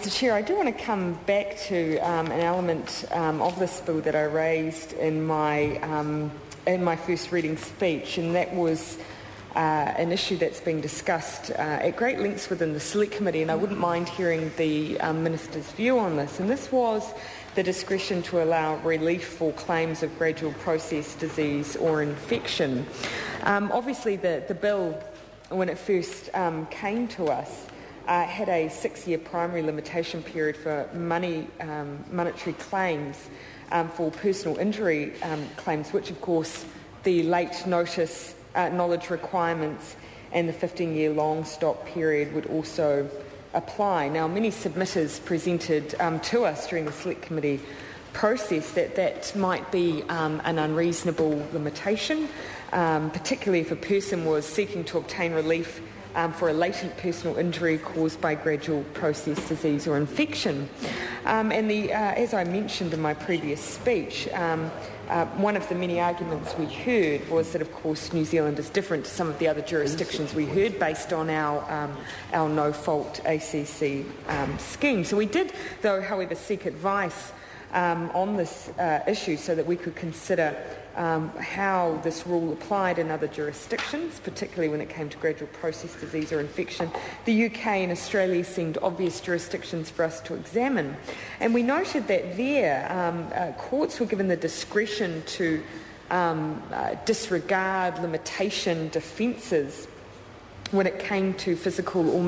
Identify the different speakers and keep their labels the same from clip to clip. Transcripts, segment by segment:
Speaker 1: Mr Chair, I do want to come back to an element of this bill that I raised in my first reading speech, and that was an issue that's been discussed at great lengths within the Select Committee, and I wouldn't mind hearing the Minister's view on this. And this was the discretion to allow relief for claims of gradual process disease or infection. Obviously, the bill, when it first came to us, had a 6-year primary limitation period for monetary claims for personal injury claims, which of course the late notice knowledge requirements and the 15-year long stop period would also apply. Now, many submitters presented to us during the Select Committee process that might be an unreasonable limitation, particularly if a person was seeking to obtain relief for a latent personal injury caused by gradual process disease or infection. As I mentioned in my previous speech, one of the many arguments we heard was that, of course, New Zealand is different to some of the other jurisdictions we heard based on our no-fault ACC scheme. So we did, though, however, seek advice on this issue so that we could consider how this rule applied in other jurisdictions, particularly when it came to gradual process disease or infection. The UK and Australia seemed obvious jurisdictions for us to examine. And we noted that there, courts were given the discretion to disregard limitation defences when it came to physical or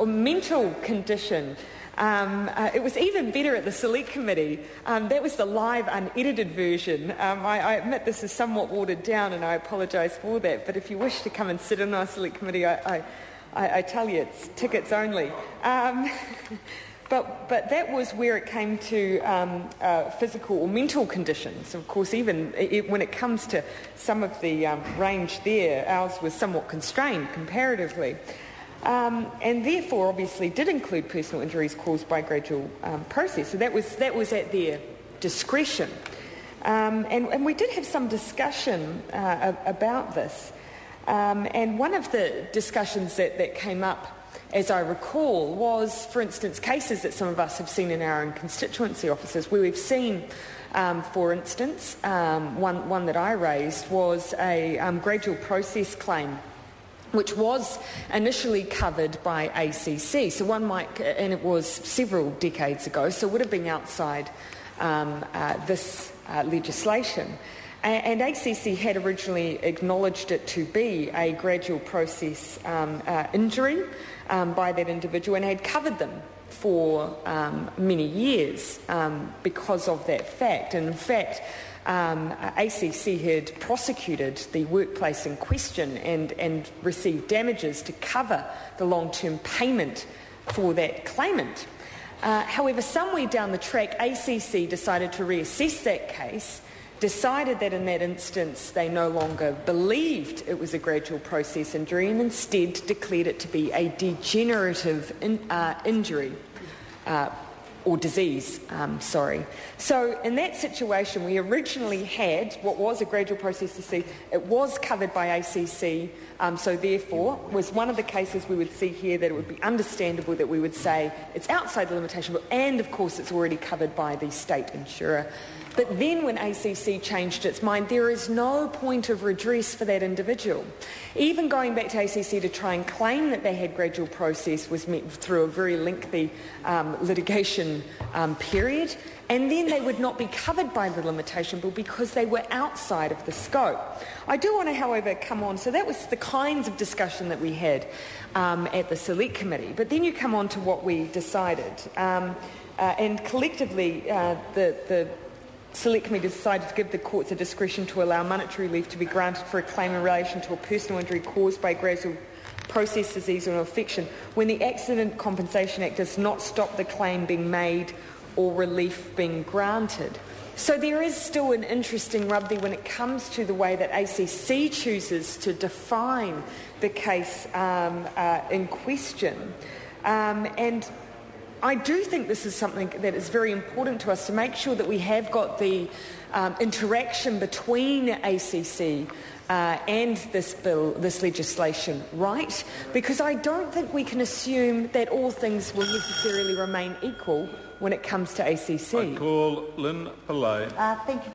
Speaker 1: mental condition. It was even better at the Select Committee. That was the live, unedited version. I admit this is somewhat watered down, and I apologise for that. But if you wish to come and sit in our Select Committee, I tell you, it's tickets only. But that was where it came to physical or mental conditions. Of course, even when it comes to some of the range there, ours was somewhat constrained comparatively. And therefore, obviously, did include personal injuries caused by gradual process. So that was at their discretion. And we did have some discussion about this. And one of the discussions that came up, as I recall, was, for instance, cases that some of us have seen in our own constituency offices, where we've seen, for instance, one that I raised was a gradual process claim, which was initially covered by ACC. So one might, and it was several decades ago, so it would have been outside this legislation. And ACC had originally acknowledged it to be a gradual process injury by that individual and had covered them for many years because of that fact. And in fact, ACC had prosecuted the workplace in question and received damages to cover the long-term payment for that claimant. However, somewhere down the track, ACC decided to reassess that case, decided that in that instance they no longer believed it was a gradual process injury and instead declared it to be a degenerative injury. Or disease, So in that situation, we originally had what was a gradual process disease. It was covered by ACC, so therefore was one of the cases we would see here that it would be understandable that we would say it's outside the limitation, and of course it's already covered by the state insurer. But then when ACC changed its mind, there is no point of redress for that individual. Even going back to ACC to try and claim that they had gradual process was met through a very lengthy litigation period, and then they would not be covered by the limitation bill because they were outside of the scope. I do want to, however, come on, so that was the kinds of discussion that we had at the Select Committee, but then you come on to what we decided. And collectively, the Select Committee decided to give the courts a discretion to allow monetary relief to be granted for a claim in relation to a personal injury caused by gradual process disease or infection when the Accident Compensation Act does not stop the claim being made or relief being granted. So there is still an interesting rub there when it comes to the way that ACC chooses to define the case in question. And I do think this is something that is very important to us, to make sure that we have got the interaction between ACC and this bill, this legislation, right? Because I don't think we can assume that all things will necessarily remain equal when it comes to ACC.
Speaker 2: I call Lynn Pillay.
Speaker 1: Thank you.